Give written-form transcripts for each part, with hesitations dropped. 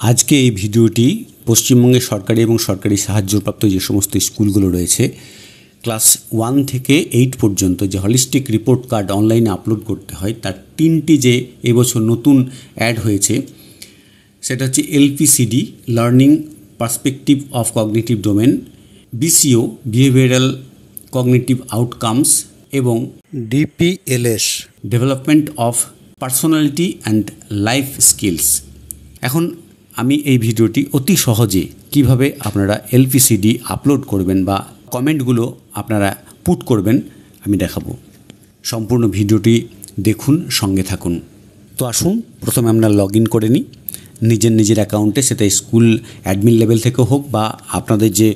আজকে এই ভিডিওটি পশ্চিমবঙ্গের সরকারি এবং সরকারি সাহায্যপ্রাপ্ত যে সমস্ত স্কুলগুলো রয়েছে ক্লাস 1 থেকে 8 পর্যন্ত যে হলিস্টিক রিপোর্ট কার্ড অনলাইনে আপলোড করতে হয় তার 3টি যে এবছর নতুন অ্যাড হয়েছে সেটা হচ্ছে LPCD learning perspective of cognitive domain, BCO behavioural cognitive outcomes এবং DPLS development of personality and life skills. এখন আমি এই ভিডিওটি অতি সহজে কিভাবে আপনারা এলপিসিডি আপলোড করবেন বা কমেন্টগুলো আপনারা পুট করবেন আমি দেখাবো। সম্পূর্ণ ভিডিওটি দেখুন, সঙ্গে থাকুন। তো আসুন প্রথমে আমরা লগ ইন করে নিই নিজের অ্যাকাউন্টে, সেটা স্কুল অ্যাডমিন লেভেল থেকে হোক বা আপনাদের যে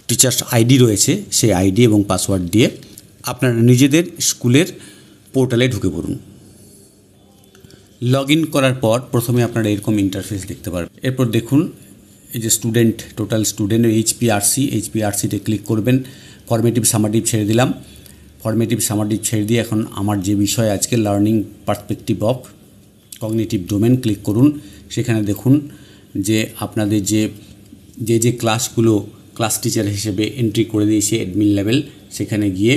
টিচার্স আইডি রয়েছে সেই আইডি এবং পাসওয়ার্ড দিয়ে আপনারা নিজেদের স্কুলের পোর্টালে ঢুকে পড়ুন। লগ ইন করার পর প্রথমে আপনারা এরকম ইন্টারফেস দেখতে পারবেন। এরপর দেখুন এই যে স্টুডেন্ট, টোটাল স্টুডেন্ট এইচপিআরসিতে ক্লিক করবেন। ফরমেটিভ সামাটিভ ছেড়ে দিলাম। ফরমেটিভ সামাটিভ ছেড়ে দিয়ে এখন আমার যে বিষয় আজকে learning perspective of cognitive domain click করুন। সেখানে দেখুন যে আপনাদের যে ক্লাসগুলো ক্লাস টিচার হিসেবে এন্ট্রি করে দিয়েছে অ্যাডমিন লেভেল, সেখানে গিয়ে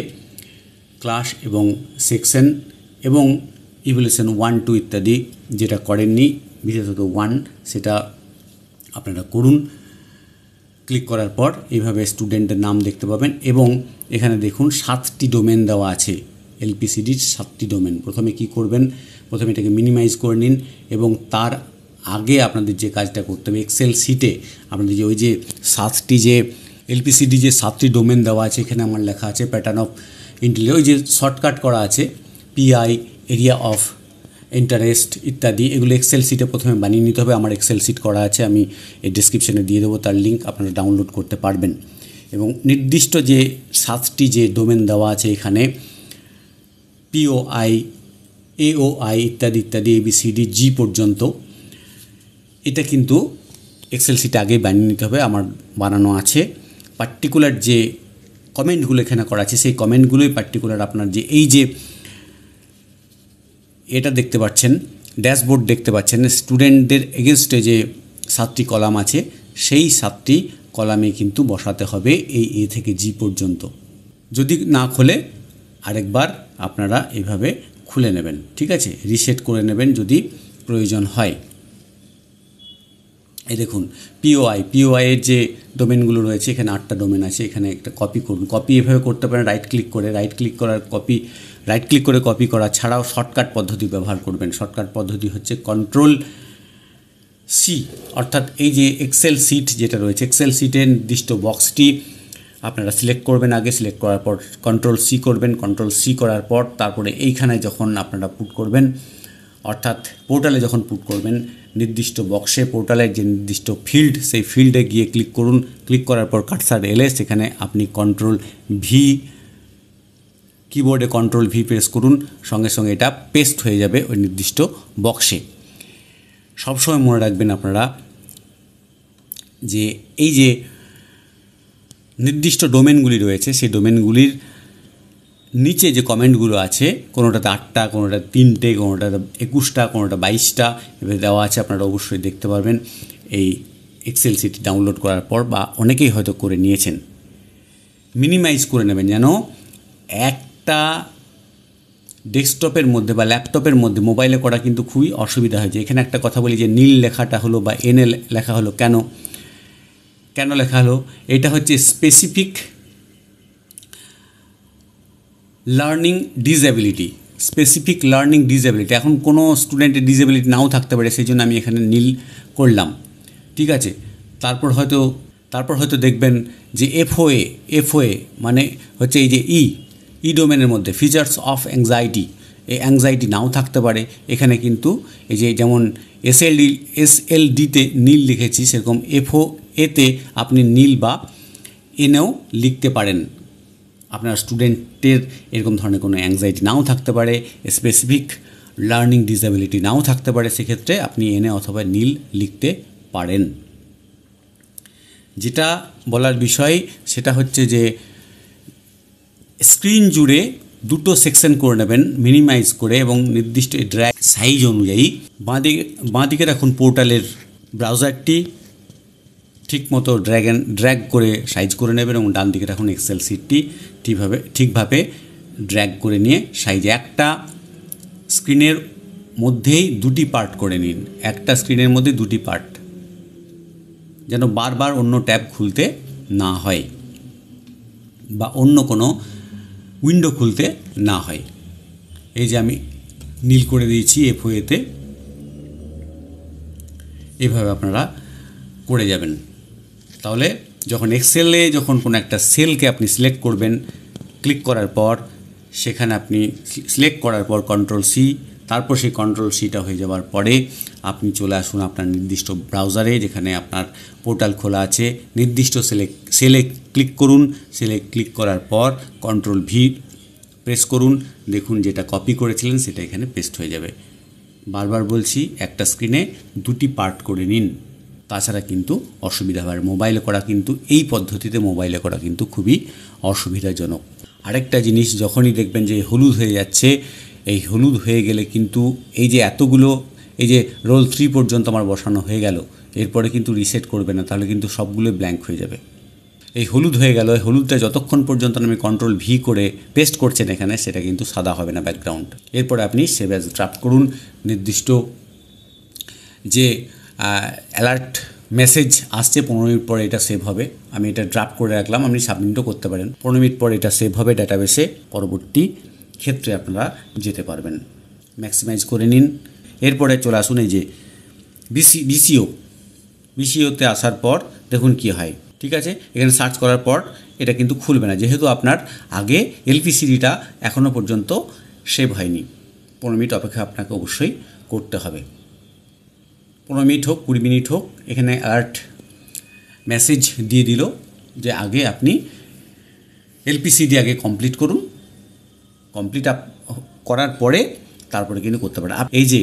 ক্লাস এবং সেকশন এবং ইভ্যালুয়েশন 1, 2 ইত্যাদি যেটা করেননি, বিশেষত 1 সেটা আপনারা করুন। ক্লিক করার পর এইভাবে স্টুডেন্টের নাম দেখতে পাবেন এবং এখানে দেখুন 7টি ডোমেন দেওয়া আছে এলপিসিডির 7টি ডোমেন। প্রথমে কি করবেন, প্রথমে এটাকে মিনিমাইজ করে নিন এবং তার আগে আপনাদের যে কাজটা করতে হবে এক্সেল শিটে আপনাদের যে ওই যে 7টি যে এলপিসিডি যে 7টি ডোমেন দেওয়া আছে, এখানে আমার লেখা আছে প্যাটার্ন অফ ইন্টেলিজেন্স, ওই যে শর্টকাট করা আছে পিআই, এরিয়া অফ ইন্টারেস্ট ইত্যাদি, এগুলো এক্সেল শিটে প্রথমে বানিয়ে নিতে হবে। আমার এক্সেল শিট করা আছে, আমি এই ডেসক্রিপশানে দিয়ে দেবো, তার লিঙ্ক আপনারা ডাউনলোড করতে পারবেন। এবং নির্দিষ্ট যে 7টি যে ডোমেন দেওয়া আছে এখানে পিওআই, এওআই ইত্যাদি ইত্যাদি এবিসিডি জি পর্যন্ত, এটা কিন্তু এক্সেল শিটে আগেই বানিয়ে নিতে হবে, আমার বানানো আছে। পার্টিকুলার যে কমেন্টগুলো এখানে করা আছে সেই কমেন্টগুলোই পার্টিকুলার আপনার যে এই যে এটা দেখতে পাচ্ছেন ড্যাশবোর্ড দেখতে পাচ্ছেন স্টুডেন্টদের এগেনস্টে যে 7টি কলাম আছে সেই 7টি কলামে কিন্তু বসাতে হবে এই এ থেকে জি পর্যন্ত। যদি না খোলে আরেকবার আপনারা এইভাবে খুলে নেবেন, ঠিক আছে, রিসেট করে নেবেন যদি প্রয়োজন হয়। এই দেখুন পিওআইয়ের যে ডোমেনগুলো রয়েছে এখানে 8টা ডোমেন আছে, এখানে একটা কপি করুন। কপি এভাবে করতে পারেন রাইট ক্লিক করে কপি করা ছাড়াও শর্টকাট পদ্ধতি ব্যবহার করবেন। শর্টকাট পদ্ধতি হচ্ছে কন্ট্রোল সি, অর্থাৎ এই যে এক্সেল শিট যেটা রয়েছে এক্সেল শিটের নির্দিষ্ট বক্সটি আপনারা সিলেক্ট করবেন। আগে সিলেক্ট করার পর কন্ট্রোল সি করবেন। কন্ট্রোল সি করার পর তারপরে এইখানে যখন আপনারা পুট করবেন, অর্থাৎ পোর্টালে যখন পুট করবেন নির্দিষ্ট বক্সে পোর্টালের যে নির্দিষ্ট ফিল্ড সেই ফিল্ডে গিয়ে ক্লিক করুন। ক্লিক করার পর কার্সার এলে সেখানে আপনি কন্ট্রোল ভি, কিবোর্ডে কন্ট্রোল ভি প্রেস করুন, সঙ্গে সঙ্গে এটা পেস্ট হয়ে যাবে ওই নির্দিষ্ট বক্সে। সবসময় মনে রাখবেন আপনারা যে এই যে নির্দিষ্ট ডোমেনগুলি রয়েছে সেই ডোমেনগুলির নিচে যে কমেন্টগুলো আছে কোনোটাতে 8টা, কোনোটা 3টে, কোনোটাতে 21টা, কোনোটা 22টা এভাবে দেওয়া আছে, আপনারা অবশ্যই দেখতে পারবেন এই এক্সেল শিট ডাউনলোড করার পর, বা অনেকেই হয়তো করে নিয়েছেন। মিনিমাইজ করে নেবেন যেন একটা ডেস্কটপের মধ্যে বা ল্যাপটপের মধ্যে, মোবাইলে করা কিন্তু খুবই অসুবিধা হয়েছে। এখানে একটা কথা বলি যে নীল লেখাটা হলো বা এনএল লেখা হলো কেন লেখা হলো, এটা হচ্ছে স্পেসিফিক লার্নিং ডিসএবিলিটি। এখন কোনো স্টুডেন্টের ডিসএবিলিটি নাও থাকতে পারে, সেই জন্য আমি এখানে নীল করলাম, ঠিক আছে। তারপর হয়তো দেখবেন যে এফওএ মানে হচ্ছে এই যে ই ডোমেনের মধ্যে ফিচার্স অফ অ্যাংজাইটি, এই অ্যাংজাইটি নাও থাকতে পারে। এখানে কিন্তু এই যে যেমন এসএলডিতে নীল লিখেছি সেরকম এফওএতে আপনি নীল বা এনও লিখতে পারেন। আপনার স্টুডেন্টের এরকম ধরনের কোনো অ্যাংজাইটি নাও থাকতে পারে, স্পেসিফিক লার্নিং ডিসএবিলিটি নাও থাকতে পারে, সেক্ষেত্রে আপনি এনে অথবা নীল লিখতে পারেন। যেটা বলার বিষয় সেটা হচ্ছে যে স্ক্রিন জুড়ে দুটো সেকশন করে নেবেন মিনিমাইজ করে এবং নির্দিষ্ট ড্র্যাগ সাইজ অনুযায়ী বাঁ দিকে রাখুন পোর্টালের ব্রাউজারটি ঠিকমতো ড্র্যাগ করে সাইজ করে নেবেন এবং ডান দিকে রাখুন এক্সেল শিটটি ঠিকভাবে ড্র্যাগ করে নিয়ে সাইজে একটা স্ক্রিনের মধ্যেই দুটি পার্ট করে নিন। একটা স্ক্রিনের মধ্যে দুটি পার্ট, যেন বারবার অন্য ট্যাব খুলতে না হয় বা অন্য কোনো উইন্ডো খুলতে না হয়। এই যে আমি নীল করে দিয়েছি এফওএতে, এভাবে আপনারা করে যাবেন। তাহলে যখন এক্সেলে যখন কোনো একটা সেলকে আপনি সিলেক্ট করবেন, ক্লিক করার পর সেখানে আপনি সিলেক্ট করার পর কন্ট্রোল সি, তারপর সেই কন্ট্রোল সিটা হয়ে যাওয়ার পরে আপনি চলে আসুন আপনার নির্দিষ্ট ব্রাউজারে, যেখানে আপনার পোর্টাল খোলা আছে। নির্দিষ্ট সেলে ক্লিক করুন। সেলে ক্লিক করার পর কন্ট্রোল ভি প্রেস করুন। দেখুন যেটা কপি করেছিলেন সেটা এখানে পেস্ট হয়ে যাবে। বারবার বলছি, একটা স্ক্রিনে দুটি পার্ট করে নিন, তাছাড়া কিন্তু অসুবিধা হয়। মোবাইলে করা কিন্তু এই পদ্ধতিতে মোবাইলে করা কিন্তু খুবই অসুবিধাজনক। আরেকটা জিনিস, যখনই দেখবেন যে হলুদ হয়ে যাচ্ছে, এই হলুদ হয়ে গেলে কিন্তু এই যে এতগুলো, এই যে রোল 3 পর্যন্ত আমার বসানো হয়ে গেল, এরপরে কিন্তু রিসেট করবে না, তাহলে কিন্তু সবগুলো ব্ল্যাঙ্ক হয়ে যাবে। এই হলুদ হয়ে গেল, এই হলুদটা যতক্ষণ পর্যন্ত আমি কন্ট্রোল ভি করে পেস্ট করছেন এখানে, সেটা কিন্তু সাদা হবে না ব্যাকগ্রাউন্ড। এরপরে আপনি সেভ অ্যাজ ড্রাফট করুন। নির্দিষ্ট যে অ্যালার্ট মেসেজ আসছে 15 মিনিট পরে এটা সেভ হবে, আমি এটা ড্রাফট করে রাখলাম, আপনি সাবমিটও করতে পারেন। 15 মিনিট পরে এটা সেভ হবে ডাটাবেসে, পরবর্তী ক্ষেত্রে আপনারা যেতে পারবেন। ম্যাক্সিমাইজ করে নিন। এরপরে চলে আসুন এই যে বিসিওতে আসার পর দেখুন কি হয়। ঠিক আছে, এখানে সার্চ করার পর এটা কিন্তু খুলবে না, যেহেতু আপনার আগে এলপিসিডিটা এখনও পর্যন্ত সেভ হয়নি। 15 মিনিট অপেক্ষা আপনাকে অবশ্যই করতে হবে। 15 মিনিট হোক, 20 মিনিট হোক, এখানে অ্যালার্ট মেসেজ দিয়ে দিল যে আগে আপনি এলপিসিডি আগে কমপ্লিট করুন। কমপ্লিট করার পরে তারপরে কিন্তু করতে পারেন। এই যে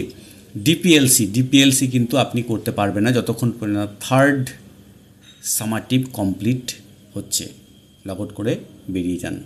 ডিপিএলসি কিন্তু আপনি করতে পারবেন না যতক্ষণ পর্যন্ত থার্ড সামাটিভ কমপ্লিট হচ্ছে। লগ আউট করে বেরিয়ে যান।